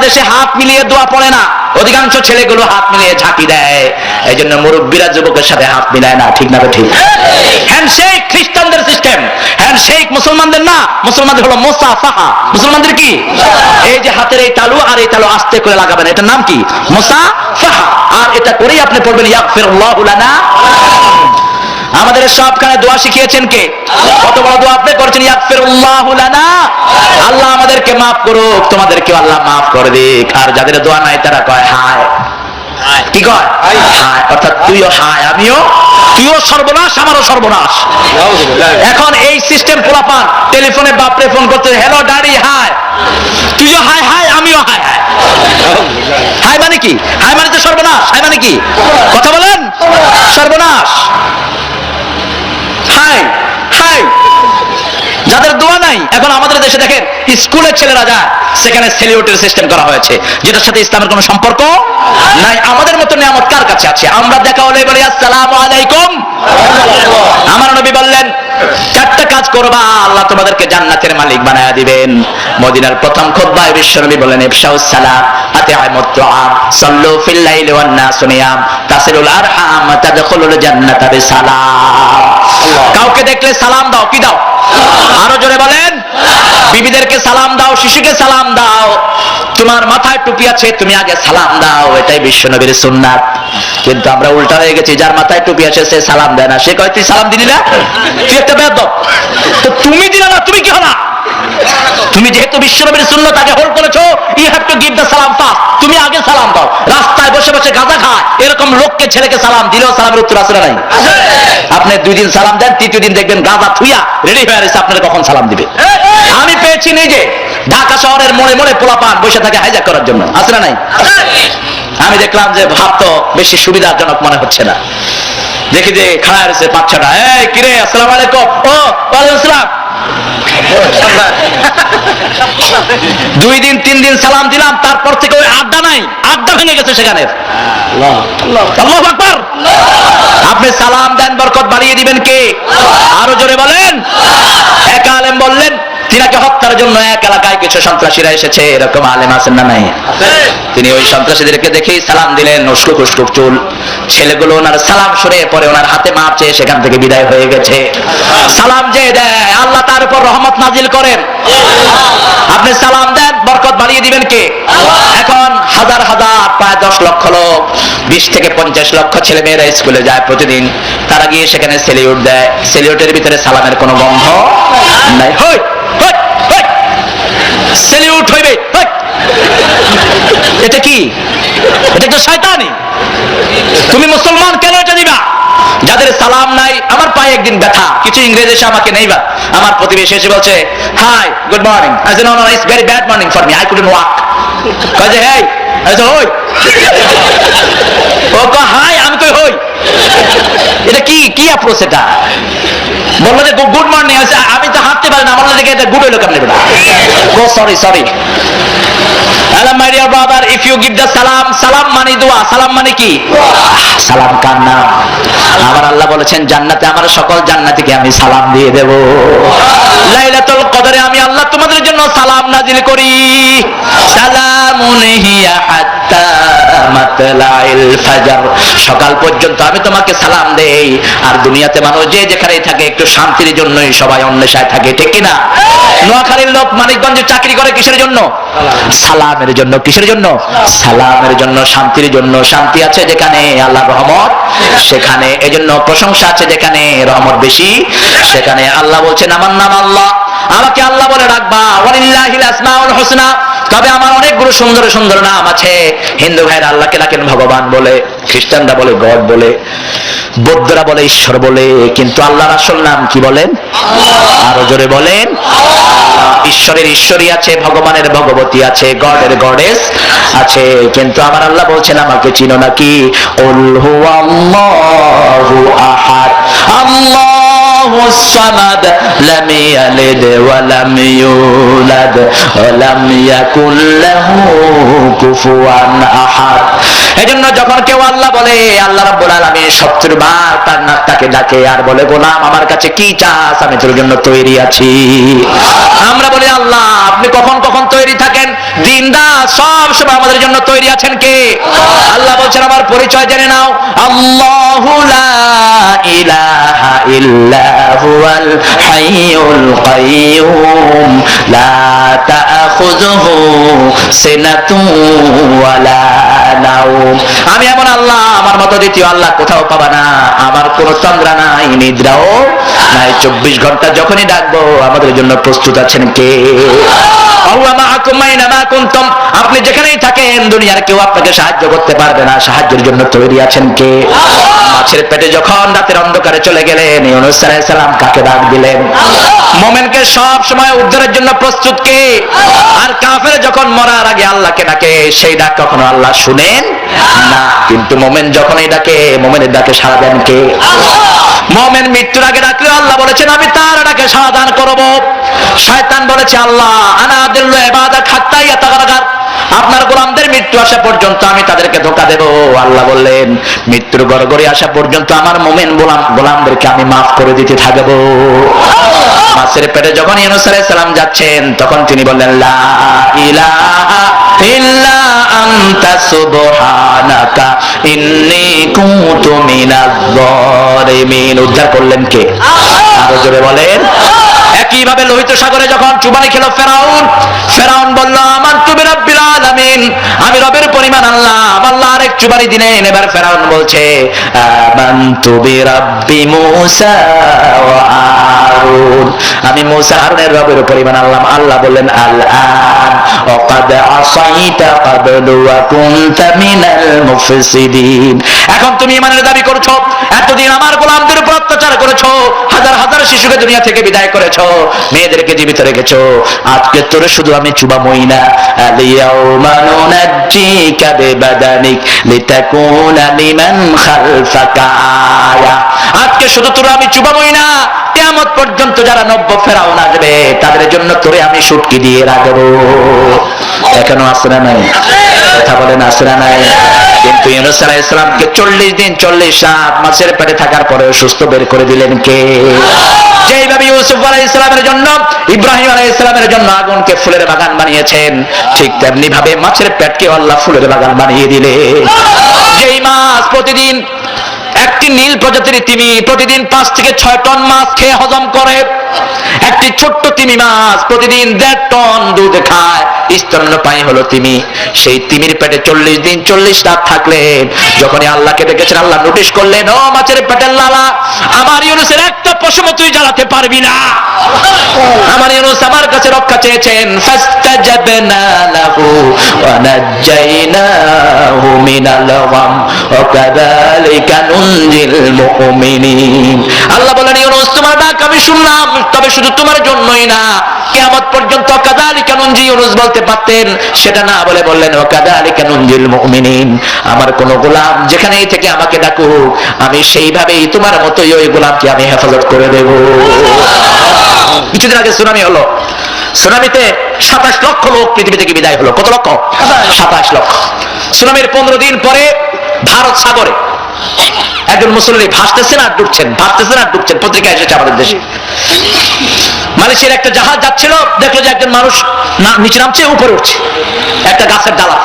দেশে হাত মিলিয়ে দোয়া পড়ে না, অধিকাংশ ছেলেগুলো হাত মিলিয়ে ঝাঁকি দেয়। এই জন্য মুরব্বীরা যুবকের সাথে হাত মিলায় না, ঠিক না ঠিক? হ্যান্ডশেক খ্রিস্টানদের সিস্টেম, হ্যান্ডশেক মুসলমানদের না, মুসলমানদের হলো মুসাফাহা। মুসলমানদের কি? এই যে হাতের এই তালু আর এই তালু আস্তে করে লাগাবেন, এটার নাম কি? মুসাফাহা। আর এটা করেই আপনি পড়বেন ইয়াগফিরুল্লাহু লানা। আমাদের সবখানে দোয়া শিখিয়েছেন কে? কত বড় দোয়া আপনি করেছেন, ইয়াগফিরুল্লাহু লানা, আল্লাহ আমাদেরকে মাফ করুক, তোমাদেরকে আল্লাহ মাফ করে দিক। আর যাদের দোয়া নাই তারা কয় হায়, কি কয়? হায়, অর্থাৎ তুইও হায় আমিও, তুইও সর্বনাশ আমারও সর্বনাশ। এখন এই সিস্টেম পোলাপান টেলিফোনে বাপরে ফোন করতে, হ্যালো ড্যাডি হায়, তুইও হায় হায় আমিও হায় হায়। হায় মানে কি? হায় মানে তো সর্বনাশ। হায় মানে কি? কথা বলেন, সর্বনাশ। হায় হায়। যাদের দোয়া নাই, এখন আমাদের দেশে দেখেন স্কুলের ছেলেরা যায়, সেখানে সেলিউটের সিস্টেম করা হয়েছে, যেটার সাথে ইসলামের কোনো সম্পর্ক নাই। আমাদের মতো নিয়ামত কার কাছে আছে? আমরা দেখা হলে বলি আসসালামু আলাইকুম। আমার নবী বললেন, চারটা কাজ করবা, আল্লাহ তোমাদেরকে জান্নাতের মালিক বানায়া দিবেন। মদিনার প্রথম খুতবায় বিশ্বনবী বলেন, ইফশাউস সালাম, আতিআমুত তুআম, সাল্লু ফিল লাইলি ওয়ান নাসু নিয়াম, তাসিলুল আরহাম, তাদখুলুল জান্নাতা বিসালাম। কাউকে দেখলে সালাম দাও, কি দাও? আরো জোরে বলেন। বিবিদেরকে সালাম দাও, শিশুকে সালাম দাও, তোমার মাথায় টুপি আছে তুমি আগে সালাম দাও, এটাই বিশ্বনবীর সুন্নাত। কিন্তু আমরা উল্টা হয়ে গেছি, যার মাথায় টুপি আছে সে সালাম দেয় না। সে কয় তুই সালাম দিলি না, তুই একটা বেয়াদব। তো তুমি দিলে না, তুমি কি হলা? তুমি যেহেতু বিশ্বনবীর সুন্নাত আগে হোল্ড করেছো, you have to give the salaam first. তুমি আগে সালাম দাও। রাস্তায় বসে বসে গাঁজা খায় এরকম লোককে ছেলেকে সালাম দিলেও সালামের উত্তর আসে না নাই? আপনি 2 দিন সালাম দেন, 3য় দিন দেখবেন গাঁজা থুইয়া রেডি হয়ে আছে আপনারা কখন সালাম দিবে। আমি পেয়েছি নিজে, ঢাকা শহরের মোড়ে মোড়ে পোলাপান বসে থাকে হাইজ্যাক করার জন্য, আছে না নাই? আমি দেখলাম যে ভাব তো বেশি সুবিধাজনক মনে হচ্ছে না, দেখি যে খাড়া রয়েছে 5-6টা, এই কিরে আসসালামু আলাইকুম, ও ওয়ালাইকুম আসসালাম। 2 দিন 3 দিন সালাম দিলাম, তারপর থেকে ওই আড্ডা নাই, আড্ডা ভেঙে গেছে সেখানে। আল্লাহু আকবার। আপনি সালাম দেন, বরকত বাড়িয়ে দিবেন কে? আরো জোরে বলেন। এক আলেম বললেন, তিনাকে হত্যার জন্য এক এলাকায় কিছু সন্ত্রাসীরা এসেছে, এরকম আলেম আছেন না নাই? তিনি ওই সন্ত্রাসীদেরকে দেখেই সালাম দিলেন, উস্কুক উস্কুক চুল। ছেলেগুলো ওনার সালাম শুনে পরে ওনার হাতে মাপ চেয়ে সেখান থেকে বিদায় হয়ে গেছে। সালাম যে দেয় আল্লাহ তার উপর রহমত নাজিল করেন। আপনি সালাম দেন, বরকত বাড়িয়ে দিবেন কে? এখন হাজার হাজার, প্রায় 10 লক্ষ লোক, 20 থেকে 50 লক্ষ ছেলে মেয়েরা স্কুলে যায় প্রতিদিন। তারা গিয়ে সেখানে সেলিউট দেয়, সেলিউটের ভিতরে সালামের কোনো গন্ধ নাই। হই সেলিউট হইবে, এটা কি? এটা তো শয়তানি। তুমি মুসলমান কেন এটা দিবা? যাদের সালাম নাই, আমার পায়ে একদিন ব্যথা, কিছু ইংরেজ এসে আমাকে নেইবা, আমার প্রতিবেশী এসে বলছে hi good morning, I say no no it's very bad morning for me, I couldn't walk. কয় যে হেই, আই সে হই, ও কয় হাই, আমি কই হই। এটা কি কি অ্যাপ্রোচ? এটা বললো যে গুড মর্নিং, আমি তো হাঁটতে পারি না, আমার দিকে এটা গুড হইলো কেমন? Oh sorry sorry. Hello my dear brother, if you give the salam, salam মানে দোয়া, সালাম মানে কি? সালাম কার নাম? আমার আল্লাহ বলেছেন জান্নাতে আমার সকল জান্নাতীকে আমি সালাম দিয়ে দেব। লাইলাতুল কদরে আমি আল্লাহ তোমাদের জন্য সালাম নাজিল করি, সালামুন হিয়া হাত্তা মাতলাইল ফাজর, সকাল পর্যন্ত আমি তোমাকে সালাম দেই। আর দুনিয়াতে মানুষ যে যেখানে থাকে একটু শান্তির জন্যই সবাই অন্বেষায় থাকে, ঠিক কিনা? নোয়াখালীর লোক মানিকগঞ্জে চাকরি করে কিসের জন্য? সালামের জন্য। কিসের জন্য? সালামের জন্য, শান্তির জন্য। শান্তি আছে যেখানে আল্লাহর রহমত সেখানে, এজন্য প্রশংসা আছে যেখানে রহমত বেশি সেখানে। আল্লাহ বলছেন আমার নাম আল্লাহ, আমাকে আল্লাহ বলে ডাকবা, ওয়ালিল্লাহিল আসমাউল হুসনা, তবে আমার অনেকগুলো সুন্দর সুন্দর নাম আছে। হিন্দু ভাইরা আল্লাহকে ডাকেন ভগবান বলে, খ্রিস্টানরা বলে গড বলে, বৌদ্ধরা বলে ঈশ্বর বলে, কিন্তু আল্লাহর আসল নাম কি বলেন? আরো জোরে বলেন। ঈশ্বরের ঈশ্বরী আছে, ভগবানের ভগবতী আছে, গডের গডেস আছে, কিন্তু আমার আল্লাহ বলছেন আমাকে চিনো নাকি? কুল হুয়াল্লাহু আহাদ, আল্লাহুস সামাদ, লাম ইয়ালিদ ওয়া লাম ইউলাদ ওয়া লাম ইয়াকুল লাহু কুফুয়ান আহাদ। এজন্য যখন কেউ আল্লাহ বলে, আল্লাহ রাব্বুল আলামিন 70 বার তাকে ডাকে আর বলে, গোলাম আমার কাছে কি চাস, আমি তোর জন্য তৈরি আছি। আমরা বলি, আল্লাহ আপনি কখন কখন তৈরি থাকেন? দিন রাত সব সময় আমাদের জন্য তৈরি আছেন কে? আল্লাহ বলছেন, আমার পরিচয় জেনে নাও, আল্লাহু লা ইলাহা ইল্লা হুয়াল হাইয়ুল কাইয়্যুম লা তাখুযুহু সিনাতুন ওয়ালা নাওম। আমি এমন আল্লাহ, আমার মতো দ্বিতীয় আল্লাহ কোথাও পাবা না। আমার কোনো তন্দ্রা নাই, নিদ্রাও নাই। 24 ঘন্টা যখনই ডাকবো আমাদের জন্য প্রস্তুত আছেন কে? আপনি যেখানেই থাকেন দুনিয়ার কেউ আপনাকে সাহায্য করতে পারবে না, সাহায্যের জন্য তৈরি আছেন কে? মাছের পেটে যখন রাতের অন্ধকারে চলে গেলেন, ইউনূস আলাইহিস সালাম কাকে ডাক দিলেন? মুমিনকে সব সময় উদ্ধারের জন্য প্রস্তুত কে? আর কাফের যখন মরার আগে আল্লাহকে ডাকে, সেই ডাক কখনো আল্লাহ শুনেন না। কিন্তু মুমিন যখনই ডাকে, মুমিনের ডাকে সাড়া দেন কে? মুমিন মৃত্যুর আগে ডাকলে আল্লাহ বলেছেন, আমি তার ডাকে সাড়া দান করব। শয়তান বলেছে, আল্লাহ আনা আদিল্লু ইবাদাক হাত্তা ইয়াতাগারগার, আপনার গোলামদের মৃত্যু আসা পর্যন্ত আমি তাদেরকে ধোঁকা দেব। আল্লাহ বললেন, মৃত্যুর গড়গড়ি আসা পর্যন্ত আমার মুমিন গোলামদেরকে আমি মাফ করে দিতে থাকবো। মাছের পেটে যখন ইউনূস আলাইহিস সালাম যাচ্ছেন, তখন তিনি বললেন, লা ইলাহা ইল্লা আনতা সুবহানাকা ইন্নী কুনতু মিনাজ জালিমিন। উদ্ধার করলেন কে? আরো জোরে বলেন। একইভাবে লোহিত সাগরে যখন চুবানি খেল ফেরাউন, ফেরাউন বলল, আমানতু বিরাব্বিল আলামিন, আমি রবের পরিমাণ আল্লাহ। আল্লাহ আরেক চুবানি দিলেন। এবার ফেরাউন বলছে, আমানতু বিরাব্বি মূসা ওয়া হারুন, আমি মূসা হারুনের রবের পরিমাণ আল্লাহ। আল্লাহ বললেন, আল আন ওয়াকাদ আসাইতা ক্বাবলু ওয়া কুনতা মিনাল মুফসিদিন, এখন তুমি ঈমানের দাবি করছো, এতদিন আমার গোলামদের উপর অত্যাচার করেছো, হাজার হাজার শিশুকে দুনিয়া থেকে বিদায় করেছো, মেয়েদেরকে জীবিত রেখেছো, আজকে তোরে শুধু আমি চুবামই না, আলিয়াউমা নুনাজ্জিকা বিবাদানিক লিতাকুনা লিমান খালফাকা আয়া, আজকে শুধু তোরে আমি চুবামই না, কিয়ামত পর্যন্ত যারা নব্য ফেরাউন আসবে তাদের জন্য তোরে আমি সুটকি দিয়ে রাখবো। এখনো আসরা নাই? কথা বলেন, আসরা নাই? কিন্তু ইউনূস আলাইহিস সালামকে 40 দিন 40 রাত মাছের পেটে থাকার পরে সুস্থ বের করে দিলেন কে? যেইভাবে ইউসুফ আলাইহিস সালামের জন্য, ইব্রাহিম আলাইহিস সালামের জন্য আগুনকে ফুলের বাগান বানিয়েছেন, ঠিক তেমনি ভাবে মাছের পেটকে আল্লাহ ফুলের বাগান বানিয়ে দিলেন। যেই মাছ প্রতিদিন, একটি নীল প্রজাতির তিমি প্রতিদিন 5 থেকে 6 টন মাছ খেয়ে হজম করে, একটি ছোট্ট তিমি মাছ প্রতিদিন 1.5 টন দুধ খায়, স্তন্যপায়ী হলো তিমি। সেই তিমির পেটে 40 দিন 40 রাত থাকলেন। যখনই আল্লাহকে ডেকেছেন, আল্লাহ নোটিশ করলেন, ও মাছের পেটের লালা, আমার ইউনূসের একটা পশম তুই জ্বালাতে পারবি না। আমার ইউনূস আমার কাছে রক্ষা চেয়েছেন, ফাস্তাজাবনা লাহু ওয়া নাজ্জাইনাহু মিনাল গাম ওয়া কাযালিকা নুনজিল মুমিনিন। আল্লাহ বলেন, ইউনূস তোমার ডাক আমি শুনলাম, তবে শুধু তোমার জন্যই না, কিয়ামত পর্যন্ত কাযালিকা নুনজি ইউনূস বলতে পারতেন, সেটা না বলে বললেন, ওয়া কাযালিকা নুনজিল মুমিনিন, আমার কোন গোলাম যেখানেই থেকে আমাকে ডাকুক, আমি সেইভাবেই তোমার মতোই ওই গোলামকে আমি হেফাজত করে দেব। কিছুদিন আগে সুনামি হলো, সুনামিতে 27 লক্ষ লোক পৃথিবী থেকে বিদায় হলো। কত লক্ষ? 27 লক্ষ। সুনামির 15 দিন পরে ভারত সাগরে একজন মুসল্লি ভাসতেছেন আর ডুবছেন, ভাসতেছেন আর ডুবছেন, পত্রিকা এসেছে আমাদের দেশে। মালয়েশিয়ার একটা জাহাজ যাচ্ছিল, দেখলো যে একজন মানুষ নিচে নামছে, উপরে উঠছে একটা গাছের ডালা,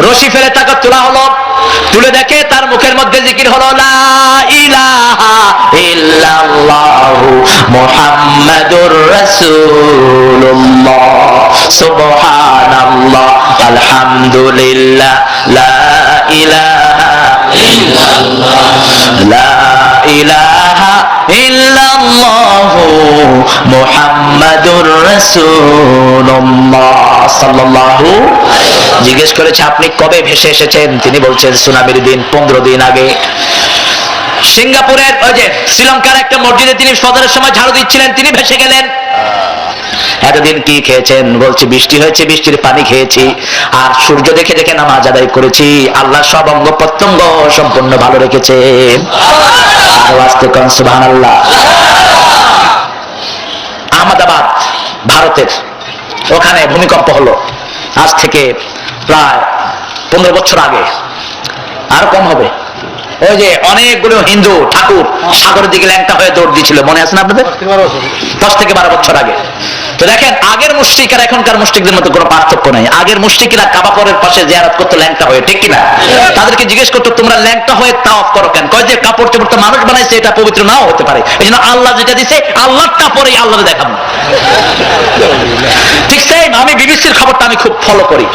রশি ফেলে তাকে তোলা হলো। তুলে দেখে তার মুখের মধ্যে জিকির হলো, লা ইলাহা ইল্লাল্লাহু মুহাম্মাদুর রাসূলুল্লাহ সুবহানাল্লাহ আলহামদুলিল্লাহ লা ইলাহা ইল্লাল্লাহ লা ইলাহা ইল্লাল্লাহু মুহাম্মাদুর রাসূলুল্লাহ সাল্লাল্লাহু। জিজ্ঞেস করেছে, আপনি কবে ভেসে এসেছেন? তিনি বলছেন, সুনামির দিন 15 দিন আগে। সিঙ্গাপুরের ওই যে শ্রীলঙ্কার একটা মসজিদে তিনি ফজরের সময় ঝাড়ু দিচ্ছিলেন, তিনি ভেসে গেলেন। এতদিন কি খেয়েছেন? বলছি, বৃষ্টি হয়েছে, বৃষ্টির পানি খেয়েছি, আর সূর্য দেখে দেখে নামাজ আদায় করেছি। আল্লাহ সব অঙ্গ প্রত্যঙ্গ সম্পূর্ণ ভালো রেখেছে। সুবহানাল্লাহ। আহমেদাবাদ ভারতের, ওখানে ভূমিকম্প হলো আজ থেকে প্রায় 15 বছর আগে। আর কম হবে। ওই যে অনেকগুলো হিন্দু ঠাকুর সাগরের দিকে ল্যাংটা হয়ে দৌড় দিয়েছিল, মনে আছে না আপনাদের? 10 থেকে 12 বছর আগে। তো দেখেন, আগের মুশরিক আর এখনকার মুশরিকদের মধ্যে কোনো পার্থক্য নাই। আগের মুশরিকরা কাবা ঘরের পাশে জিয়ারত করতে ল্যাংটা হয়ে, ঠিক কিনা? তাদেরকে জিজ্ঞেস করতো তোমরা ল্যাংটা হয়ে তাওয়াফ করো কেন? কয় যে কাপড় চোপড় তো মানুষ বানাইছে, এটা পবিত্র নাও হতে পারে, এই জন্য আল্লাহ যেটা দিছে আল্লাহটা পরেই আল্লাহকে দেখাবো। ঠিক সেম আমি বিবিসির খবরটা আমি খুব ফলো করি।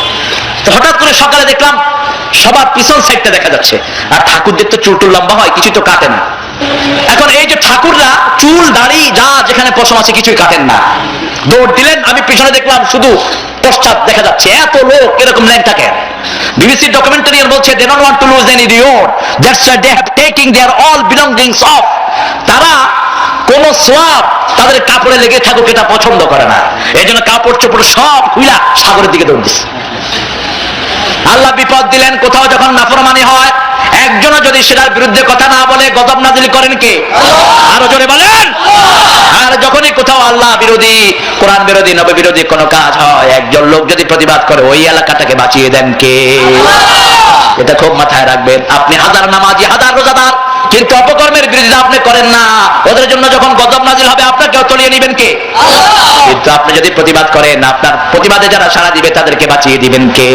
তো হঠাৎ করে সকালে দেখলাম সবার পিছন সাইডটা দেখা যাচ্ছে, আর ঠাকুরদের তো চুল টুল লম্বা হয়, কিছু তো কাটে না। এখন এই যে ঠাকুররা চুল দাড়ি যা যেখানে পশম আছে কিছুই কাটেন না, দৌড় দিলেন। আমি পিছনে দেখলাম শুধু পশ্চাৎ দেখা যাচ্ছে, এত লোক এরকম ল্যাংটা কেন? বিবিসি ডকুমেন্টারিয়ান বলছে they don't want to lose any reward, that's why they have taking their all belongings off. তারা কোন সোয়াব তাদের কাপড়ে লেগে থাকুক এটা পছন্দ করে না, এই জন্য কাপড় চোপড় সব খুইলা সাগরের দিকে দৌড় দিচ্ছে। আল্লাহ বিপদ দিলেন, কোথাও যখন নাফরমানি হয় একজনও যদি সেটার বিরুদ্ধে কথা না বলে গজব নাজিল করেন কে? আরো জোরে বলেন। আর যখনই কোথাও আল্লাহ বিরোধী, কোরআন বিরোধী, নবী বিরোধী কোনো কাজ হয়, একজন লোক যদি প্রতিবাদ করে ওই এলাকাটাকে বাঁচিয়ে দেন কে? এটা খুব মাথায় রাখবেন। আপনি হাজার নামাজি, হাজার রোজাদার, কিন্তু অপকর্মের বিরোধিতা আপনি করেন না, ওদের জন্য যখন গজব নাজিল হবে আপনাকেও তলিয়ে নেবেন কে? কিন্তু আপনি যদি প্রতিবাদ করেন, আপনার প্রতিবাদে যারা সাড়া দিবে তাদেরকে বাঁচিয়ে দিবেন কে?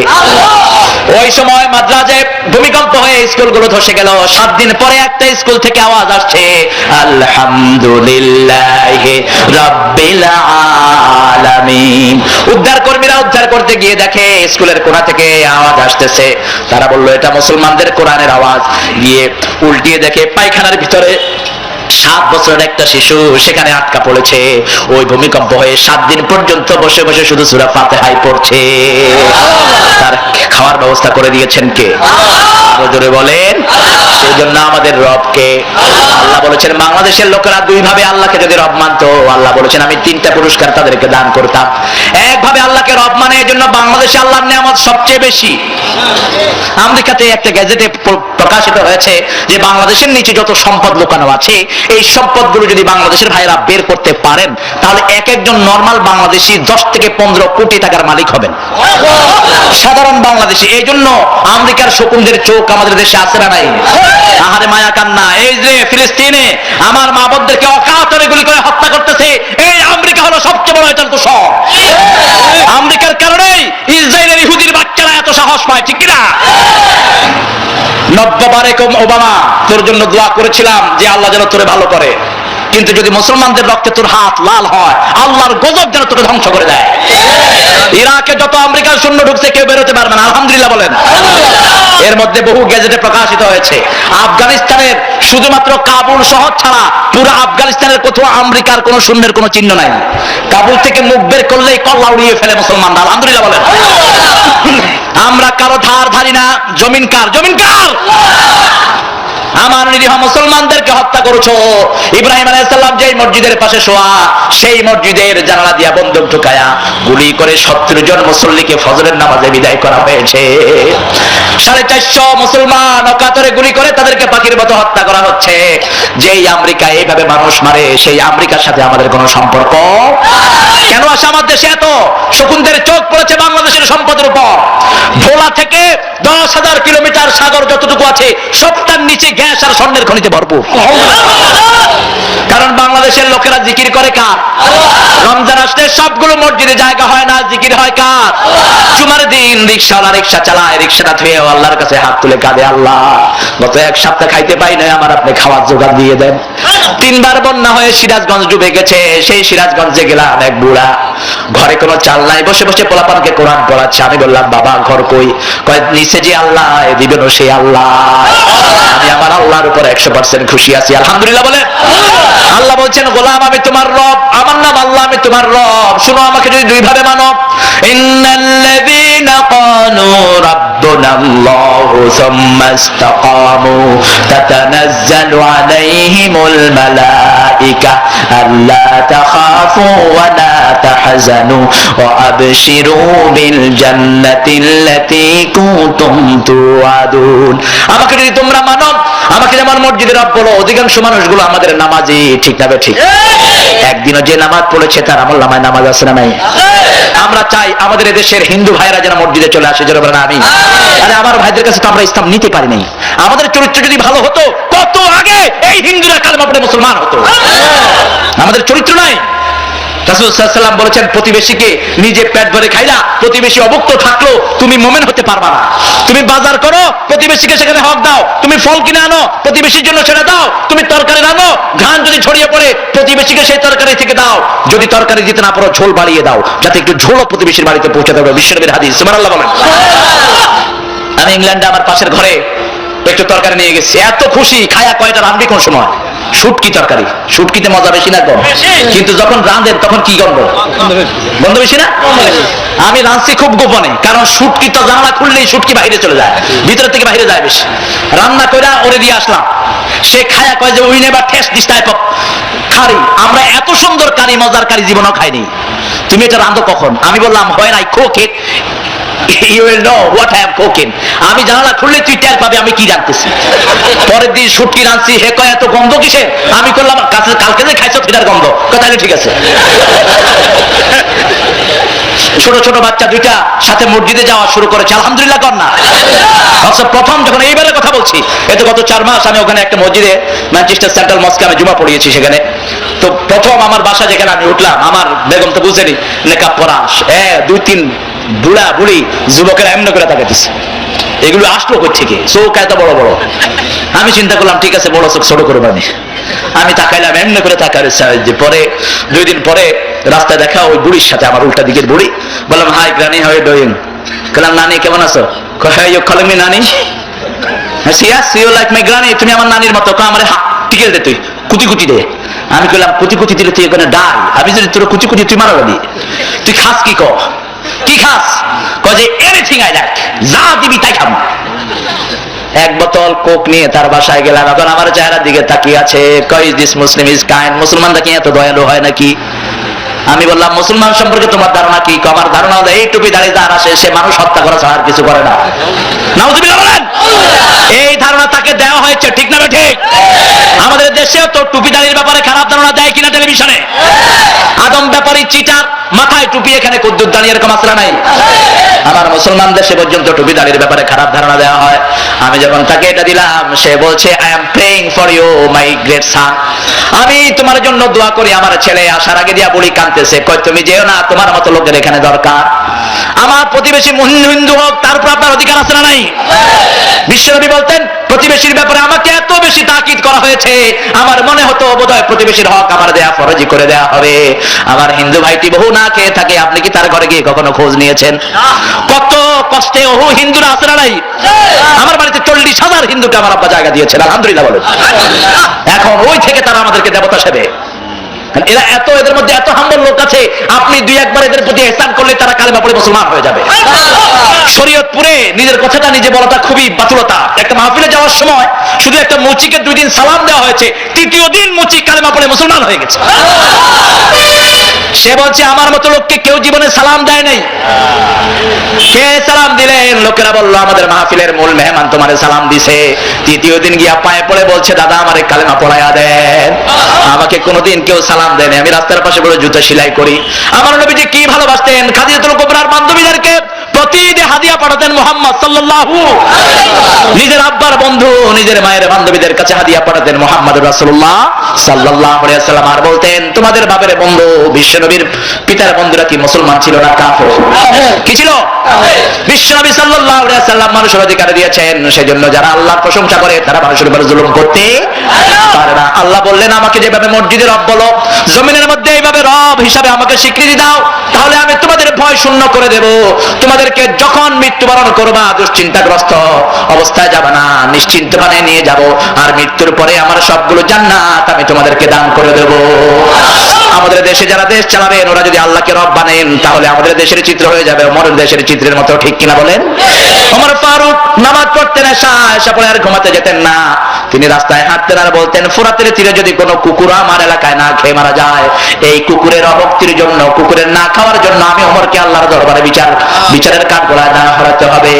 ওই সময় মাদ্রাজে ভূমিকম্প হয়ে স্কুলগুলো ধসে গেল। 7 দিন পরে একটা স্কুল থেকে আওয়াজ আসছে, আলহামদুলিল্লাহি রাব্বিল আলামিন। উদ্ধার কর্মীরা উদ্ধার করতে গিয়ে দেখে স্কুলের কোণা থেকে আওয়াজ আসতেছে। তারা বলল এটা মুসলমানদের কোরআনের আওয়াজ। গিয়ে উল্টিয়ে দেখে পায়খানার ভিতরে 7 বছরের একটা শিশু সেখানে আটকা পড়েছে। ওই ভূমিকম্প হয়ে 7 দিন পর্যন্ত বসে বসে শুধু সূরা ফাতিহাই পড়ছে। তার খাওয়ার ব্যবস্থা করে দিয়েছেন কে? আরো জোরে বলেন। সেই জন্য আমাদের রবকে আল্লাহ বলেছেন, বাংলাদেশের লোকেরা 2 ভাবে আল্লাহকে যদি রব মানতো, আল্লাহ বলেছেন আমি 3টা পুরস্কার তাদেরকে দান করতাম। একভাবে আল্লাহকে রব মানে, এই জন্য বাংলাদেশে আল্লাহর নিয়ামত সবচেয়ে বেশি। আমেরিকাতে একটা গ্যাজেটে প্রকাশিত হয়েছে যে বাংলাদেশের নিচে যত সম্পদ লুকানো আছে, এই সম্পদগুলো যদি বাংলাদেশের ভাইরা বের করতে পারেন তাহলে এক একজন নরমাল বাংলাদেশি 10 থেকে 15 কোটি টাকার মালিক হবেন, সাধারণ বাংলাদেশি। এই জন্য আমেরিকার শকুনদের চোখ আমাদের দেশে আছে না নাই? আহারে মায়া কান্না। এই যে ফিলিস্তিনে আমার মা বোনদেরকে অকাতরে গুলি করে হত্যা করতেছে, এই আমেরিকা হলো সবচেয়ে বড় এটার দোষর। আমেরিকার কারণেই ইসরায়েলের ইহুদির বাচ্চারা এত সাহস পায়, ঠিক কিনা? নব্বারেক ওবামা, তোর জন্য দোয়া করেছিলাম যে আল্লাহ যেন তোরে ভালো করে, কিন্তু যদি মুসলমানদের রক্তে তোর হাত লাল হয় আল্লাহর গজব যেন তোকে ধ্বংস করে দেয়। ইরাকে যত আমেরিকার সৈন্য ঢুকছে কেউ বেরোতে পারবে না, আলহামদুলিল্লাহ বলেন। এর মধ্যে বহু গেজেটে প্রকাশিত হয়েছে আফগানিস্তানের শুধুমাত্র কাবুল শহর ছাড়া পুরো আফগানিস্তানের কোথাও আমেরিকার কোন সৈন্যের কোনো চিহ্ন নাই। কাবুল থেকে মুখ বের করলেই কল্লা উড়িয়ে ফেলে মুসলমানরা, আলহামদুলিল্লাহ বলেন। আমরা কারো ধার ধারি না, জমিন কার? জমিন কার? আমার নিরীহ মুসলমানদেরকে হত্যা করেছো। ইব্রাহিম আলাইহিস সালাম যেই মসজিদের পাশে শোয়া, সেই মসজিদের জানালা দিয়া বন্দুক ঢুকায়া গুলি করে 70 জন মুসল্লিকে ফজরের নামাজে বিদায় করা হয়েছে। 450 মুসলমান অকাতরে গুলি করে তাদেরকে পাখির মতো হত্যা করা হচ্ছে। যেই আমেরিকা এইভাবে মানুষ মারে, সেই আমেরিকার সাথে আমাদের কোনো সম্পর্ক কেন আসে? আমার দেশে এত শকুনদের চোখ পড়েছে বাংলাদেশের সম্পদের উপর। ভোলা থেকে 10,000 কিলোমিটার সাগর যতটুকু আছে সবটার নিচে গ্যাস আর স্বর্ণের খনিতে ভরপুর। কারণ বাংলাদেশের লোকেরা জিকির করে কার? রমজান আসলে সবগুলো মসজিদে জায়গা হয় না, জিকির হয় কার? জুমার দিন রিকশাওয়ালা রিকশা চালায়, রিকশাটা ধুয়ে আল্লাহর কাছে হাত তুলে কাঁদে, আল্লাহ গত 1 সপ্তাহ খাইতে পাই নাই, আমার আপনি খাওয়ার জোগাড় দিয়ে দেন। 3 বার বন্যা হয়ে সিরাজগঞ্জ ডুবে গেছে। সেই সিরাজগঞ্জে গেলাম, এক বুড়া, ঘরে কোনো চাল নাই, বসে বসে পোলাপানকে কোরআন পড়াচ্ছে। আমি বললাম বাবা ঘর কই? কয় নিচে যে আল্লাহ দিবেন সেই আল্লাহ। আমি আমার আল্লাহর উপর 100% খুশি আছি, আলহামদুলিল্লাহ বলে। আল্লাহ বলছেন গোলাম আমি তোমার রব, আমার নাম আল্লাহ, আমি তোমার রব। শুনো, আমাকে যদি 2 ভাবে মানো, ইন্নাল্লাযীনা ক্বালু রাব্বুনাল্লাহু সুম্মা ইসতাকামু তাতানাজ্জালু আলাইহিমুল মালায়েকা আল্লা তাখাফু ওয়া লা তাহজানু ওয়া আবশিরু বিল জান্নাতিল্লাতী কুনতুম তুআদুন। আমাকে যদি তোমরা মানো, আমাকে যেমন মসজিদের রব বলো। অধিকাংশ মানুষগুলো আমাদের নামাজি, ঠিক না? ঠিক। একদিনও যে নামাজ পড়েছে তার আমলনামায় নামাজ আছে না নাই? আমরা চাই আমাদের দেশের হিন্দু ভাইরা যেন মসজিদে চলে আসে, যেন বলেন আমিন। আর আরে আমার ভাইদের কাছে তো আমরা ইসলাম নিতে পারি নাই। আমাদের চরিত্র যদি ভালো হতো কত আগে এই হিন্দুরা কালেমা পড়ে মুসলমান হতো। আমাদের চরিত্র নাই। রাসূল সাল্লাল্লাহু আলাইহি ওয়াসাল্লাম বলেছেন, প্রতিবেশীকে নিজে পেট ভরে খাইলা, প্রতিবেশী অভুক্ত থাকলো, তুমি মুমিন হতে পারবা না। তুমি বাজার করো, প্রতিবেশীকে সেখানে হক দাও। তুমি ফল কিনে আনো, প্রতিবেশীর জন্য সেটা দাও। তুমি তরকারি রান্নো, ঘান যদি ছড়িয়ে পড়ে, প্রতিবেশীকে সেই তরকারি থেকে দাও। যদি তরকারি দিতে না পারো, ঝোল বাড়িয়ে দাও, যাতে একটু ঝোলও প্রতিবেশীর বাড়িতে পৌঁছে দেবে। বিশ্বনবীর হাদিস, সুবহানাল্লাহ বলেন। আমি ইংল্যান্ডে আমার পাশের ঘরে একটু তরকারি নিয়ে গেছি, এত খুশি, খায়া কয়টা রাঁধবি কোন সময়? শুটকি তরকারি, শুটকিতে মজা বেশি না কম? কিন্তু যখন রাঁধেন তখন কি গন্ধ, গন্ধ বেশি না? আমি রাঁধছি খুব গোপনে, কারণ শুটকি তো জানলা খুললেই শুটকি বাইরে চলে যায়, ভিতর থেকে বাইরে যায় বেশি। রান্না কইরা ওরে দিয়ে আসলাম, সে খায়া কয় যে we never taste this type of curry. আমরা এত সুন্দর কারি, মজার কারি জীবনও খাইনি। তুমি এটা রাঁধো কখন? আমি বললাম, when I cook it you will know what I am cooking. আমি জানালা খুললে তুই টের পাবে আমি কি রাঁধতেছি। পরের দিন শুটকি রাঁধছি, হে কয় এত গন্ধ কিসের? আমি করলাম, কালকে যে খাইছো সেটার গন্ধ। তাহলে ঠিক আছে। ছোট ছোট বাচ্চা দুইটা সাথে মসজিদে যাওয়া শুরু করেছে, আলহামদুলিল্লাহ কর না। প্রথম যখন এইবারের কথা বলছি, এতে গত 4 মাস আমি ওখানে একটা মসজিদে, ম্যানচেস্টার সেন্ট্রাল মস্কে আমি জুমা পড়িয়েছি সেখানে। তো প্রথম আমার বাসা যেখানে আমি উঠলাম, আমার বেগম তো বুঝেনি নেকাব পরা, 2-3 বুড়া বুড়ি যুবকেরা এমন করে তাকাইতেছে, এগুলো আসলো কই থেকে? চোখ এত বড় বড়। আমি চিন্তা করলাম, ঠিক আছে, বড় চোখ ছোট করবো আমি তাকাইলাম, এমনি করে তাকাইছে। যে পরে 2 দিন পরে রাস্তায় দেখা ওই বুড়ির সাথে, আমার উল্টা দিকের বুড়ি। বললাম, hi granny, how you doing? বললাম, নানি কেমন আছো? You calling me nani? Yes, you like my granny. তুমি আমার নানির মতো। আমার টিকেল দে, তুই কুচি কুচি দে। আমি কইলাম, কুচি কুচি দিলে তুই এখানে ডাই, আমি যদি তোর কুচি কুচি তুই মারা যাবি। তুই খাস কি? কি খাস? কয় এনিথিং আই লাইক, যা দিবি তাই খাবো। 1 বোতল কোক নিয়ে তার বাসায় গেলাম। এখন আমার চেহারার দিকে তাকিয়ে আছে, কয় দিস মুসলিম ইজ কাইন্ড। মুসলমানরা কি এত দয়ালু হয় নাকি? আমি বললাম, মুসলমান সম্পর্কে তোমার ধারণা কি? আমার ধারণা হলো এই টুপি দাঁড়িয়ে যার আসে সে মানুষ হত্যা করা ছাড়া আর কিছু করে না। নাউযুবিল্লাহ বলেন। এই ধারণা তাকে দেওয়া হয়েছে, ঠিক না ঠিক? আমাদের দেশেও তো টুপি দাঁড়িয়ে ব্যাপারে খারাপ ধারণা দেয় কিনা টেলিভিশনে? আদম ব্যাপারী চিটার, মাথায় টুপি, এখানে কুদ্দুস দাঁড়িয়ে, এরকম আসরা নাই? আমার মুসলমান দেশে পর্যন্ত টুপি দাঁড়িয়ে ব্যাপারে খারাপ ধারণা দেওয়া হয়। আমি যখন তাকে এটা দিলাম, সে বলছে, I am praying for you my great son. আমি তোমার জন্য দোয়া করি। আমার ছেলে আসার আগে দিয়া বলি কাঁদতেছে, কয় তুমি যেও না, তোমার মতো লোকের এখানে দরকার। আমার প্রতিবেশী হিন্দু হোক, তার উপর আপনার অধিকার আছে না নাই? বিশ্বনবী বলতেন, প্রতিবেশীর ব্যাপারে আমাকে এত বেশি তাকিদ করা হয়েছে, আমার মনে হতো বোধহয় প্রতিবেশীর হক আমার দেয়া ফরজি করে দেয়া হবে। আমার হিন্দু ভাইটি বহু না খেয়ে থাকে, আপনি কি তার ঘরে গিয়ে কখনো খোঁজ নিয়েছেন? কত কষ্টে ওহু হিন্দুরা আছে না নাই? আমার বাড়িতে 40,000 হিন্দুকে আমার আব্বা জায়গা দিয়েছেন, আলহামদুলিল্লাহ বলেন। এখন ওই থেকে তারা আমাদেরকে দেবতা সেবে। এরা এত, এদের মধ্যে এত হাম্বল লোক আছে, আপনি 2-1 এদের প্রতি ইহসান করলে তারা কালেমা পড়ে মুসলমান হয়ে যাবে। শরীয়তপুরে নিজের কথাটা নিজে বলাটা খুবই বাতুলতা। একটা মাহফিলে যাওয়ার সময় শুধু একটা মুচিকে 2 দিন সালাম দেওয়া হয়েছে, 3য় দিন মুচি কালেমা পড়ে মুসলমান হয়ে গেছে। সে বলছে, আমার মতো লোককে কেউ জীবনে সালাম দেয় নাই। কে সালাম দিলেন? লোকেরা বলল, আমাদের মাহফিলের মূল মেহমান তোমারে সালাম দিছে। 3য় দিন গিয়া পায়ে পড়ে বলছে, দাদা আমারে কালেমা পড়ায়া দেন। আমাকে কোনোদিন কেউ সালাম দেয়নি। আমি রাস্তার পাশে বলে জুতা সেলাই করি। আমার নবীজি কি ভালোবাসতেন! খাদিজাতুল কুবরার বান্ধবীদেরকে প্রতিদিন হাদিয়া পাঠাতেন মুহাম্মদ সাল্লাল্লাহু আলাইহি ওয়াসাল্লাম। নিজের আব্বার বন্ধু, নিজের মায়ের বান্ধবীদের কাছে হাদিয়া পাঠাতেন মুহাম্মদ রাসূলুল্লাহ সাল্লাল্লাহু আলাইহি ওয়াসাল্লাম। আর বলতেন, তোমাদের বাপের বন্ধু বিশ্বনবীর পিতার বন্ধুরা কি মুসলমান ছিল না কাফের? কি ছিল? বিশ্বনবী সাল্লাল্লাহু আলাইহি ওয়াসাল্লাম মানুষের অধিকার দিয়েছেন, সেজন্য যারা আল্লাহর প্রশংসা করে তারা মানুষের উপর জুলুম করতে পারে না। আল্লাহ বললেন, আমাকে যেভাবে মসজিদে রব বলো, জমিনের মধ্যে এইভাবে রব হিসাবে আমাকে স্বীকৃতি দাও, তাহলে আমি তোমাদের ভয় শূন্য করে দেব। তোমাদেরকে যখন মৃত্যুবরণ করবা, দুশ্চিন্তাগ্রস্ত অবস্থায় যাবে না, নিশ্চিন্ত ভাবে নিয়ে যাব। আর মৃত্যুর পরে আমার সবগুলো জান্নাত আমি তোমাদেরকে দান করে দেব। আমাদের দেশে যারা দেশ চালাবেন, ওরা যদি আল্লাহকে রব বানেন, তাহলে আমাদের দেশের চিত্র হয়ে যাবে ওমরের দেশের চিত্রের মতো, ঠিক কিনা বলেন? ওমর ফারুক নামাজ পড়তেন, এসা পরে আর ঘুমাতে যেতেন না। তিনি রাস্তায় হাঁটতেন আর বলতেন, ফোরাতের তীরে যদি কোনো কুকুর আমার এলাকায় না খেয়ে মারা যায়, এই কুকুরের অভক্তির জন্য, কুকুরের না খাওয়ার জন্য আমি ওমরকে আল্লাহর দরবারে বিচারের কাঠ গলায় দাঁড় করাতে হবে।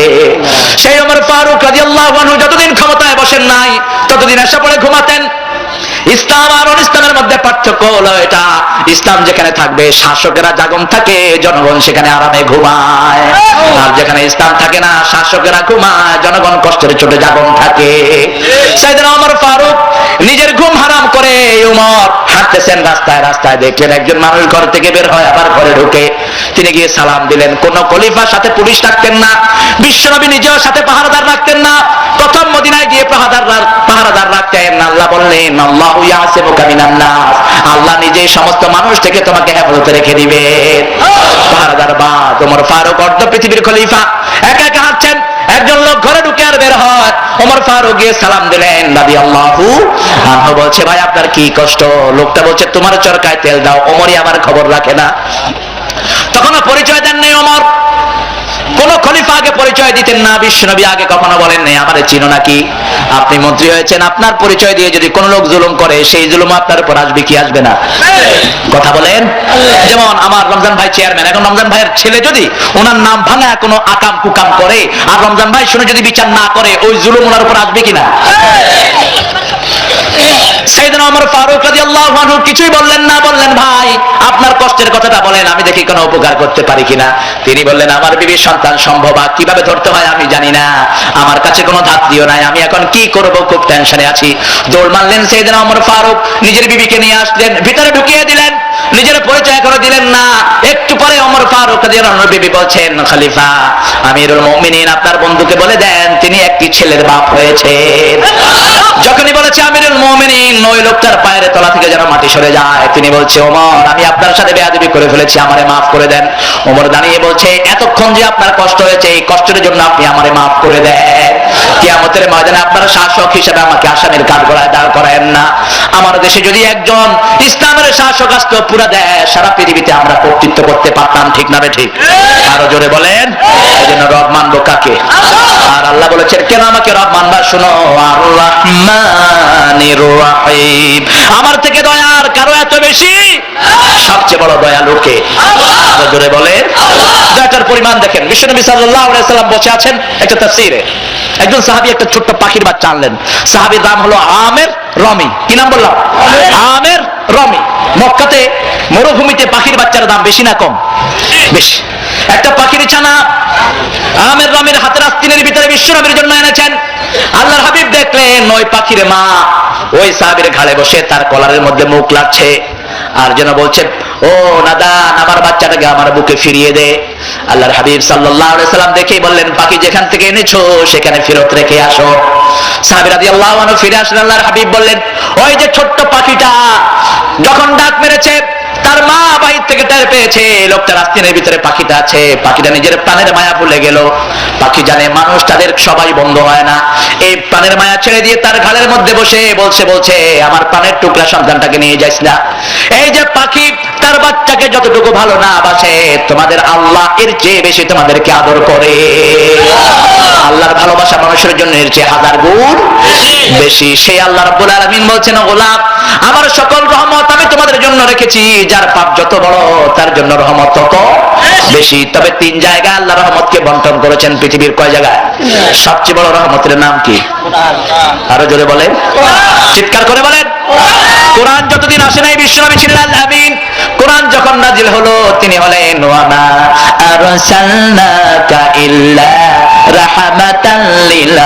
সেই ওমর ফারুক রাদিয়াল্লাহু আনহু যতদিন ক্ষমতায় বসেন নাই, ততদিন এসা পরে ঘুমাতেন। ইসলাম আর অনিসলামের মধ্যে পার্থক্য হলো এটা, ইসলাম যেখানে থাকবে শাসকেরা জাগন থাকে, জনগণ সেখানে আরামে ঘুমায়। আর যেখানে ইসলাম থাকে না, শাসকেরা ঘুমায়, জনগণ কষ্টের চোটে জাগন থাকে। সাইয়েদনা ওমর ফারুক নিজের ঘুম হারাম করে ওমর হাঁটতেছেন রাস্তায়, রাস্তায় দেখলেন একজন মানুষ ঘর থেকে বের হয় আবার ঘরে ঢুকে। তিনি গিয়ে সালাম দিলেন। কোন খলিফার সাথে পুলিশ রাখতেন না, বিশ্বনবী নিজেও সাথে পাহারাদার রাখতেন না। প্রথম মদিনায় গিয়ে পাহারাদার রাখতেন। আল্লাহ বললেন আল্লাহু ইয়াসিমুকা মিনান নাস, আল্লাহ নিজেই সমস্ত মানুষ থেকে তোমাকে হেফাজতে রেখে দিবেন। পাহারাদার বাদ ওমর ফারুক অর্ধ পৃথিবীর খলিফা, একা একা হাঁটছেন। একজন লোক ঘরে ঢুকে আর বের হয়, ওমর ফারুক গিয়ে সালাম দিলেন। রাদিয়াল্লাহু আনহু বলছে ভাই আপনার কি কষ্ট? লোকটা বলছে তোমার চরকায় তেল দাও। ওমরই আমার খবর রাখে না। তখনও পরিচয় দেন নাই ওমর। কোন খলিফা আগে পরিচয় দিতেন না, বিশ্বনবী আগে কখনো বলেন নাই আমারে চিনো নাকি, আপনি মন্ত্রী হয়েছেন, আপনার পরিচয় দিয়ে যদি কোন লোক জুলুম করে সেই জুলুম আপনার উপর আসবে কি আসবে না? কথা বলেন। যেমন আমার রমজান ভাই চেয়ারম্যান, এখন রমজান ভাইয়ের ছেলে যদি ওনার নাম ভাঙা কোনো আকাম কুকাম করে আর রমজান ভাই শুনে যদি বিচার না করে, ওই জুলুম ওনার উপর আসবে কিনা? সাইয়েদনা ওমর ফারুক রাদিয়াল্লাহু আনহু কিছুই বললেন না, বললেন ভাই আপনার কষ্টের কথাটা বলেন, আমি দেখি কোনো উপকার করতে পারি কিনা। তিনি বললেন আমার বিবির সন্তান সম্ভবা, কিভাবে ধরতে হয় আমি জানি না, আমার কাছে কোনো ধাত্রীও নাই, আমি এখন কি করব, খুব টেনশনে আছি। দৌড় মারলেন সাইয়েদনা ওমর ফারুক, নিজের বিবিকে নিয়ে আসলেন, ভিতরে ঢুকিয়ে দিলেন, নিজের পরিচয় করে দিলেন না। একটু পরে ওমর ফারুক রাদিয়াল্লাহু আনহু বিবি বলছেন খলিফা আমিরুল মুমিনিন আপনার বন্ধুকে বলে দেন তিনি একটি ছেলের বাপ হয়েছে। যখনই বলেছে আমিরুল মুমিনিন, ওই লোকটার পায়ের তলা থেকে যেন মাটি সরে যায়। তিনি বলছে ওমর আমি আপনার সাথে বেয়াদবি করে ফেলেছি, আমারে মাফ করে দেন। ওমর দাঁড়িয়ে বলছে এতক্ষণ যে আপনার কষ্ট হয়েছে, এই কষ্টের জন্য আপনি আমারে মাফ করে দেন। কিয়ামতের ময়দানে আপনারা শাসক হিসেবে আমাকে আসামির কাঠগড়ায় দাঁড় করায়েন না। আমার দেশে যদি একজন ইসলামের শাসক আসতো, পুরা দেশ সারা পৃথিবীতে আমরা কর্তৃত্ব করতে পারতাম, ঠিক না ঠিক? আরো জোরে বলেন। এই জন্য রব মানবো কাকে? আর আল্লাহ বলেছেন কেন আমাকে রব মানবা? শোনো, আর রহমানির রহিম, আমার থেকে দয়ার কারো এত বেশি? সবচেয়ে বড় দয়ালু কে? আরো জোরে বলেন। দয়াটার পরিমাণ দেখেন। বিশ্বনবী সাল্লাল্লাহু আলাইহি সাল্লাম বসে আছেন একটা তাফসীরে, একজন সাহাবী একটা ছোট্ট পাখির বাচ্চা আনলেন। সাহাবীর নাম হলো আমের রমি। কি নাম বললাম? আমের রমি। মক্কাতে মরুভূমিতে পাখির বাচ্চার দাম বেশি না কম? বেশি। একটা পাখির ছানা আমের রমির হাতের আস্তিনের ভিতরে বিশ্বনবীর জন্য এনেছেন। আল্লাহর হাবিব দেখলেন ওই পাখির মা ওই সাহাবীর ঘাড়ে বসে তার কলারের মধ্যে মুখ লাগছে আর যেন বলছে ও নাদান আমার বাচ্চাটাকে আমার বুকে ফিরিয়ে দে। আল্লাহর হাবিব সাল্লাল্লাহু আলাইহি সাল্লাম দেখেই বললেন পাখি যেখান থেকে এনেছো সেখানে ফেরত রেখে আসো। সাহাবী রাদিয়াল্লাহু আনহু ফিরে আসলেন। আল্লাহর হাবিব বললেন ওই যে ছোট্ট পাখিটা যখন ডাক মেরেছে তার মা বাহির থেকে টের পেয়েছে লোকটার আস্তিনের ভিতরে পাখিটা আছে। পাখিটা নিজের প্রাণের মায়া ভুলে গেল। পাখি জানে মানুষ তাদের সবাই বন্ধ হয় না। এই প্রাণের মায়া ছেড়ে দিয়ে তার ঘাড়ের মধ্যে বসে বলছে আমার প্রাণের টুকরা সন্তানটাকে নিয়ে যাইস না। এই যে পাখি তার বাচ্চাকে যতটুকু ভালো না বাসে, তোমাদের আল্লাহ এর চেয়ে বেশি তোমাদেরকে আদর করে। আল্লাহর ভালোবাসা মানুষের জন্য এর চেয়ে হাজার গুণ বেশি। সেই আল্লাহ রাব্বুল আলামিন বলছেন গোলাম আমার সকল রহমত আমি তোমাদের জন্য রেখেছি, যার পাপ যত বড় তার জন্য রহমত তত বেশি। তবে তিন জায়গায় আল্লাহ রহমতকে বন্টন করেছেন। পৃথিবীর কয় জায়গায়? সবচেয়ে বড় রহমতের নাম কি? আরো জোরে বলেন, চিৎকার করে বলেন। কোরআন যতদিন আসে নাই বিশ্বনবী ছিলেন আমিন। কোরআন যখন নাজিল হলো তিনি হলেন ওয়া মা আরসালনাকা ইল্লা রাহমাতাল লিল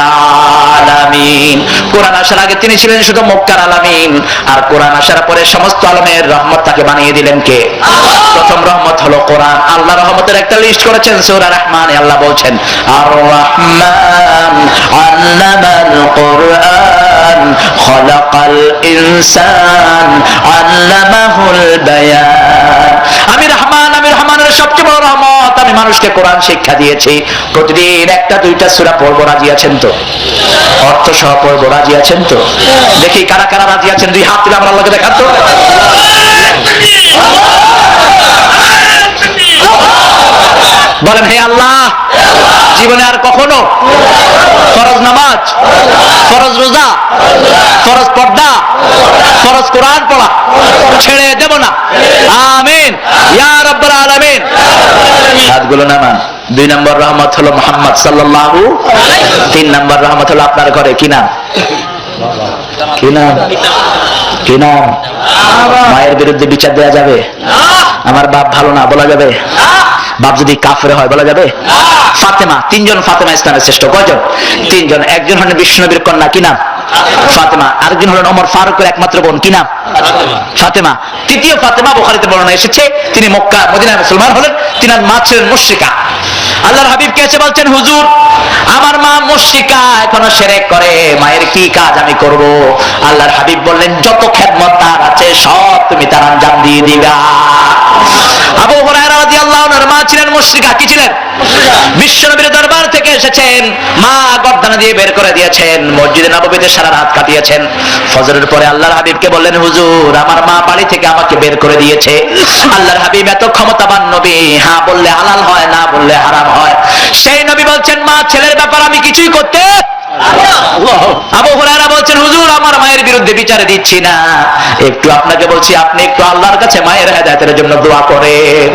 আলামিন। কোরআন আসার আগে তিনি ছিলেন শুধু মক্কার আলামিন, আর কোরআন আসার পরে সমস্ত আলমের রহমত তাকে বানিয়ে দিলেন কে? প্রথম রহমত হলো কোরআন। আল্লাহ রহমতের একটা লিস্ট করেছেন সূরা রহমানে। আল্লাহ বলছেন আর রহমান আল্লামাল কোরআন খলাকাল ইনসান আল্লামাহুল বায়ান। আমি রহমান, আমি রহমানের সবচেয়ে বড় রহমত আমি মানুষকে কোরআন শিক্ষা দিয়েছি। প্রতিদিন একটা দুইটা সূরা পড়বো, রাজি আছেন তো? অর্থ সহ পড়বো, রাজি আছেন তো? দেখি কারা কারা রাজি আছেন, দুই হাত তুলে আমার আল্লাহকে দেখান তো। বলেন হে আল্লাহ জীবনে আর কখনো ফরজ নামাজ, ফরজ রোজা, ফরজ পর্দা, ফরজ কোরআন পড়া ছেড়ে দেব না। আমিন ইয়া রাব্বাল আলামিন। হাতগুলো নামান। দুই নম্বর রহমত হলো মুহাম্মদ সাল্লাল্লাহু। তিন নম্বর রহমত হলো আপনার ঘরে কি নাম? কি নাম? কি নাম? মায়ের বিরুদ্ধে বিচার দেওয়া যাবে? আমার বাপ ভালো না বলা যাবে? বাপ যদি কাফের হয় বলা যাবে? ফাতেমা, তিনজন ফাতেমা ইসলামের শ্রেষ্ঠ। কয়জন? তিনজন। একজন হলেন বিশ্বনবীর কন্যা, কি নাম? ফাতেমা। আরেকজন হলেন ওমর ফারুকের একমাত্র বোন, কি নাম? ফাতেমা। তৃতীয় ফাতেমা বুখারীতে বর্ণনা এসেছে, তিনি মক্কা মদিনায় মুসলমান হলেন, তিনার মা ছিলেন মুশরিকা। আল্লাহর হাবিবকে এসে বলছেন, হুজুর আমার মা মুশরিকা, এখনো শিরক করে, মায়ের কি কাজ আমি করব? আল্লাহর হাবিব বললেন, যত খেদমত তার আছে সব তুমি তার আঞ্জাম দিয়ে দিবা। আবু হুরায়রা রাদিয়াল্লাহু আনহুর মা ছিলেন মুশরিকা। কি ছিলেন? বিশ্বনবীর দরবার থেকে এসেছেন, মা গর্দান দিয়ে বের করে দিয়েছেন, মসজিদে নববীতে সারা রাত কাটিয়েছেন। ফজরের পরে আল্লাহর হাবিবকে বললেন, হুজুর আমার মা বাড়ি থেকে আমাকে বের করে দিয়েছে। আল্লাহর হাবিব এত ক্ষমতাবান নবী, হ্যাঁ বললে হালাল হয়, না বললে হারাম হয়। সেই নবী বলছেন, মা ছেলের ব্যাপার আমি কিছুই করতে। আবু হুরায়রা বলছেন, হুজুর আমার মায়ের বিরুদ্ধে বিচারে দিচ্ছি না, একটু আপনাকে বলছি, আপনি একটু আল্লাহর কাছে মায়ের হেদায়েতের জন্য দোয়া করেন।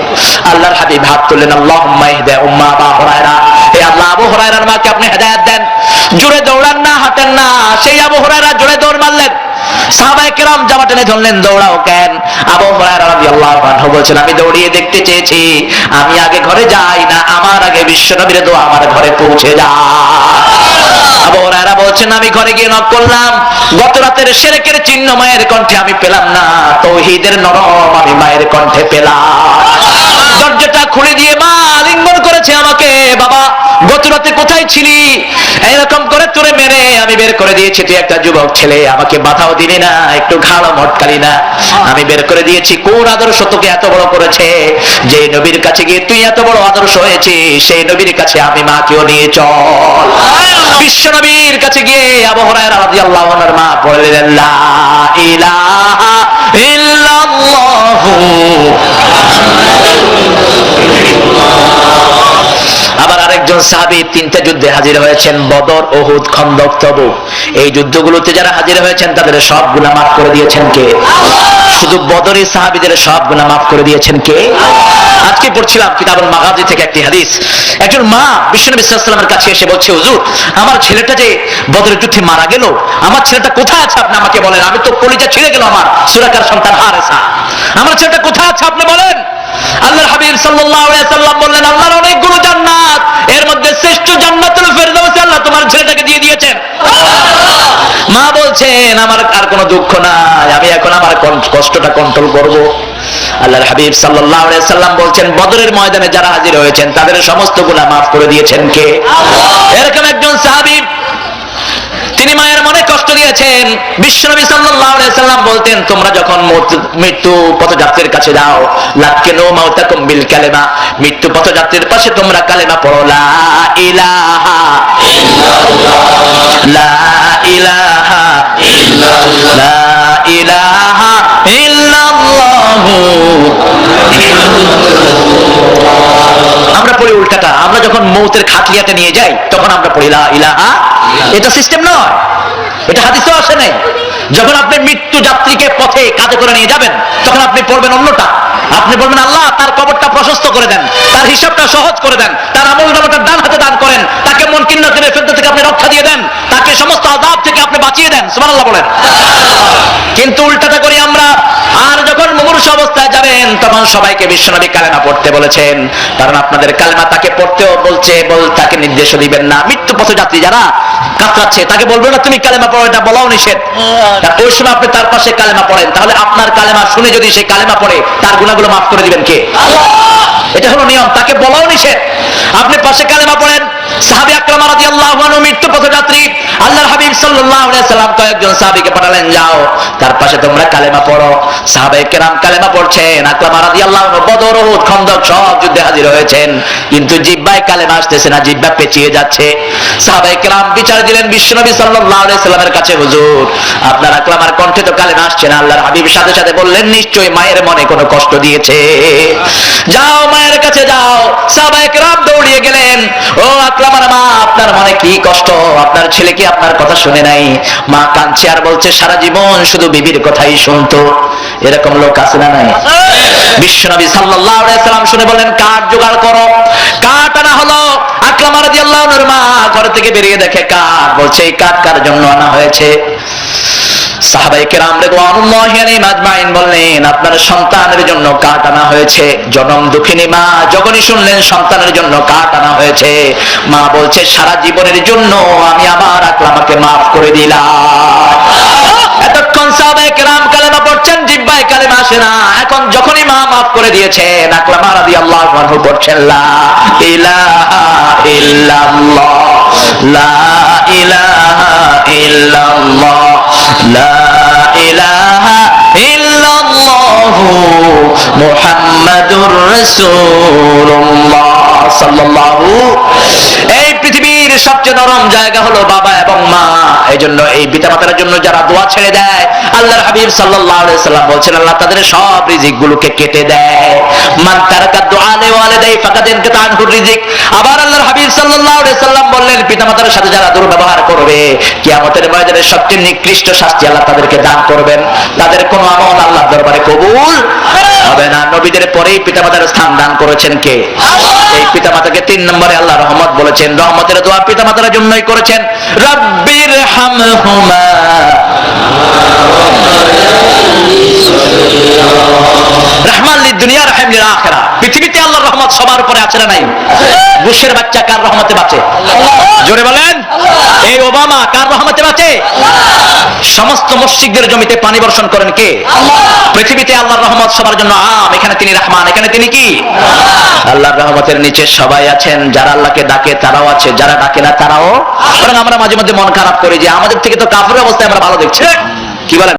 আল্লাহর হাবিব হাত তুললেন, আল্লাহুম্মা ইহদি উম্মা আবু হুরায়রা, হে আল্লাহ আবু হুরায়রার মাকে আপনি হেদায়েত দেন। জোরে দৌড়ান না, হাঁটেন না। সেই আবু হুরায়রা জোরে দৌড় মারলেন। সাহাবায়ে কেরাম জামা টেনে ধরলেন, দৌড়াও কেন? আবু হুরায়রা রাদিয়াল্লাহু আনহু বলছেন, আমি দৌড়িয়ে দেখতে চেয়েছি, আমি আগে ঘরে যাই না, আমার আগে বিশ্বনবীর দোয়া আমার ঘরে পৌঁছে যায়। আবু হুরায়রা বলছেন, আমি ঘরে গিয়ে নক করলাম, গত রাতের শিরকের চিহ্ন মায়ের কণ্ঠে আমি পেলাম না, তাওহীদের নরম আমি মায়ের কণ্ঠে পেলাম। দরজাটা খুলে দিয়ে মা আলিঙ্গন করেছে আমাকে, বাবা গত রাতে কোথায় ছিলি? এরকম করে তোরে মেরে আমি বের করে দিয়েছি, তুই একটা যুবক ছেলে, আমাকে বাধাও দিলি না, একটু ঘাড়ও মটকালি না, আমি বের করে দিয়েছি। কোন আদর্শ তোকে এত বড় করেছে? যে নবীর কাছে গিয়ে তুই এত বড় আদর্শ হয়েছিস, সেই নবীর কাছে আমি মাকেও নিয়ে চল। বিশ্ব নবীর কাছে গিয়ে আবু হুরায়রা রাদিয়াল্লাহু আনহুর মা বললেন, লা ইলাহা ইল্লাল্লাহু। আবার আরেকজন সাহাবী তিনটা যুদ্ধে হাজির হয়েছেন, বদর, উহুদ, খন্দক, তবুক। এই যুদ্ধগুলোতে যারা হাজির হয়েছেন তাদের সব গুনাহ মাফ করে দিয়েছেন কে? শুধু বদরের সাহাবীদের সব গুনাহ মাফ করে দিয়েছেন কে? আজকে পড়ছিলাম কিতাবুল মাগাজি থেকে একটি হাদিস। একজন মা বিশ্বনবী সাল্লাল্লাহু আলাইহি ওয়াসাল্লামের কাছে এসে বলছে, হুজুর আমার ছেলেটা যে বদরের যুদ্ধে মারা গেল, আমার ছেলেটা কোথায় আছে আপনি আমাকে বলেন, আমি তো কলিজা ছিঁড়ে গেল আমার, সুরাকার সন্তান হারেসা, আমার ছেলেটা কোথায় আছে আপনি বলেন। আল্লাহর হাবিব সাল্লাল্লাহু আলাইহি ওয়াসাল্লাম বললেন, আল্লাহর অনেকগুলো জান্নাত, এর মধ্যে শ্রেষ্ঠ জান্নাতুল ফেরদাউসে আল্লাহ তোমার ছেলেটাকে দিয়ে দিয়েছেন। মা বলছেন, আমার আর কোনো দুঃখ নাই, আমি এখন আমার কষ্টটা কন্ট্রোল করব। আল্লাহর হাবিব সাল্লাল্লাহু আলাইহি ওয়াসাল্লাম বলছেন, বদরের ময়দানে যারা হাজির হয়েছেন তাদের সমস্ত গুনাহ মাফ করে দিয়েছেন কে? এরকম একজন সাহাবী, তিনি মায়ের মনে কষ্ট দিয়েছেন। বিশ্বনবী সাল্লাল্লাহু আলাইহি ওয়াসাল্লাম বলতেন, তোমরা যখন মৃত্যু পথযাত্রীর কাছে যাও, লাকিনু মাউতাকুম বিল কালিমা, মৃত্যু পথযাত্রীর পাশে তোমরা কালেমা পড়ো, লা ইলাহা ইল্লাল্লাহ, লা ইলাহা ইল্লাল্লাহ, লা ইলাহা ইল্লাল্লাহ। আমরা পড়ি উল্টাটা, আমরা যখন মৌতের খাটলিয়াতে নিয়ে যাই তখন আমরা পড়ি লা ইলাহা। এটা সিস্টেম নয়, এটা হাদিসেও আসে নাই। যখন আপনি মৃত্যু যাত্রীকে পথে কাঁধে করে নিয়ে যাবেন তখন আপনি পড়বেন অন্যটা, আপনি বলবেন, আল্লাহ তার কবরটা প্রশস্ত করে দেন, তার হিসাবটা সহজ করে দেন, তার আমলনামাটা ডান হাতে দান করেন, তাকে মুনকির নাকিরের ফিতনা থেকে আপনি রক্ষা দিয়ে দেন, তাকে সমস্ত আযাব থেকে আপনি বাঁচিয়ে দেন, সুবহানাল্লাহ বলেন। কিন্তু উল্টাটা করি আমরা। আর যখন মুমূর্ষ অবস্থায় যাবেন তখন সবাইকে বিশ্বনবী কালেমা পড়তে বলেছেন, কারণ আপনাদের কালেমা তাকে পড়তেও বলছে, তাকে নির্দেশ দিবেন না। মৃত্যু পথযাত্রী যারা কাতরাচ্ছে তাকে বলবেন না তুমি কালেমা পড়ো, এটা বলাও নিষেধ। ওই সময় আপনি তার পাশে কালেমা পড়েন, তাহলে আপনার কালেমা শুনে যদি সে কালেমা পড়ে তার গুনাহগুলো মাফ করে দিবেন কে? এটা হলো নিয়ম, তাকে বলাও নিষেধ। আপনি পাশে কালেমা পড়েন। সাহাবী আকরাম রাদিয়াল্লাহু আনহু মৃত্যু পথযাত্রী, আল্লাহর হাবিব সাল্লাল্লাহু আলাইহি ওয়াসাল্লাম কয়েকজন সাহাবীকে পাঠালেন, যাও তার পাশে তোমরা কালেমা পড়ো। সাহাবায়ে কেরাম কালেমা পড়ছেন। আকরাম রাদিয়াল্লাহু আনহু বদর, উহুদ, খন্দক সব যুদ্ধে হাজির হয়েছেন, কিন্তু জিহ্বায় কালেমা আসতেছে না, জিহ্বা পেঁচিয়ে যাচ্ছে। সাহাবায়ে কেরাম বিচার দিলেন বিশ্বনবী সাল্লাল্লাহু আলাইহি ওয়াসাল্লামের কাছে, হুজুর আপনার আকরামার কণ্ঠে তো কালেমা আসছে না। আল্লাহর হাবিব সাথে সাথে বললেন, নিশ্চয়ই মায়ের মনে কোনো কষ্ট দিয়েছে, যাও মায়ের কাছে যাও। সাহাবায়ে কেরাম দৌড়িয়ে গেলেন, ও আকরামার মা আপনার মনে কি কষ্ট, আপনার ছেলে কি আপনার কথা শুনে নাই? মা কাঁদছে আর বলছে, সারা জীবন শুধু বিবির কথাই শুনতো। এরকম লোক আছে না নাই? বিশ্বনবী সাল্লাল্লাহু আলাইহি ওয়াসাল্লাম শুনে বললেন, কাঠ জোগাড় করো। কাঠ আনা হলো। আকরাম রাদিয়াল্লাহু আনহুর মা ঘর থেকে বেরিয়ে দেখে কাঠ, বলছে এই কাঠ কার জন্য আনা হয়েছে? সাহাবায়ে কেরাম রিদওয়ানুল্লাহি আলাইহিম আজমাইন বললেন, আপনার সন্তানের জন্য কাঠ আনা হয়েছে। জনম দুঃখিনী মা যখনই শুনলেন সন্তানের জন্য কাঠ আনা হয়েছে, মা বলছে, সারা জীবনের জন্য আমি আমার আকলামাকে মাফ করে দিলাম। এতক্ষণ সাহাবায়ে কেরাম কালেমা পড়ছেন, জিহ্বায় কালেমা আসে না। এখন যখনই মা মাফ করে দিয়েছেন, আকলামা রাদিয়াল্লাহু আনহু পড়ছেন, লা ইলাহা ইল্লাল্লাহ, লা ইলাহা ইল্লাল্লাহ, লা ইলাহা ইল্লাল্লাহু মুহাম্মাদুর রাসূলুল্লাহ সাল্লাল্লাহু। এই পৃথিবীর সবচেয়ে নরম জায়গা হলো বাবা এবং মা। এইজন্য এই পিতামাতার জন্য যারা দোয়া ছেড়ে দেয়, আল্লাহর হাবিব সাল্লাল্লাহু আলাইহি সাল্লাম বলছেন, আল্লাহ তাদের সব রিজিকগুলোকে কেটে দেয়। মান তারাকা দুআ লিওয়ালিদাই ফাকাদ ইনকাতা আনহু রিজিক। আবার আল্লাহর হাবিব সাল্লাল্লাহু আলাইহি সাল্লাম বললেন, পিতামাতার সাথে যারা দুর্ব্যবহার করবে, কিয়ামতের ময়দানে সবচেয়ে নিকৃষ্ট শাস্তি আল্লাহ তাদেরকে দান করবেন। তাদের কোনো আমল আল্লাহর দরবারে কবুল হবে না। নবীদের পরেই পিতামাতার স্থান দান করেছেন কে? এই পিতামাতাকে 3 নম্বরে আল্লাহ রহমত বলেছেন। রহমতের দোয়া পিতামাতার জন্যই করেছেন। রব্বির হামহুমা, রহমান লিদ দুনিয়া রহিম লিল আখিরা। পৃথিবীতে আল্লাহর রহমত সবার উপরে আছে না নাই? বুশের বাচ্চা কার রহমতে বাঁচে? জোরে বলেন। এই ওবামা কার রহমতে বাঁচে? সমস্ত মুশরিকদের জমিতে পানি বর্ষণ করেন কে? পৃথিবীতে আল্লাহর রহমত সবার জন্য আম। এখানে তিনি রহমান, এখানে তিনি কি? আল্লাহর রহমতের নিচে সবাই আছেন। যারা আল্লাহকে ডাকে তারাও আছে, যারা ডাকে না তারাও। বরং আমরা মাঝে মধ্যে মন খারাপ করি যে আমাদের থেকে তো কাফের অবস্থায় আমরা ভালো দেখছি। কি বলেন?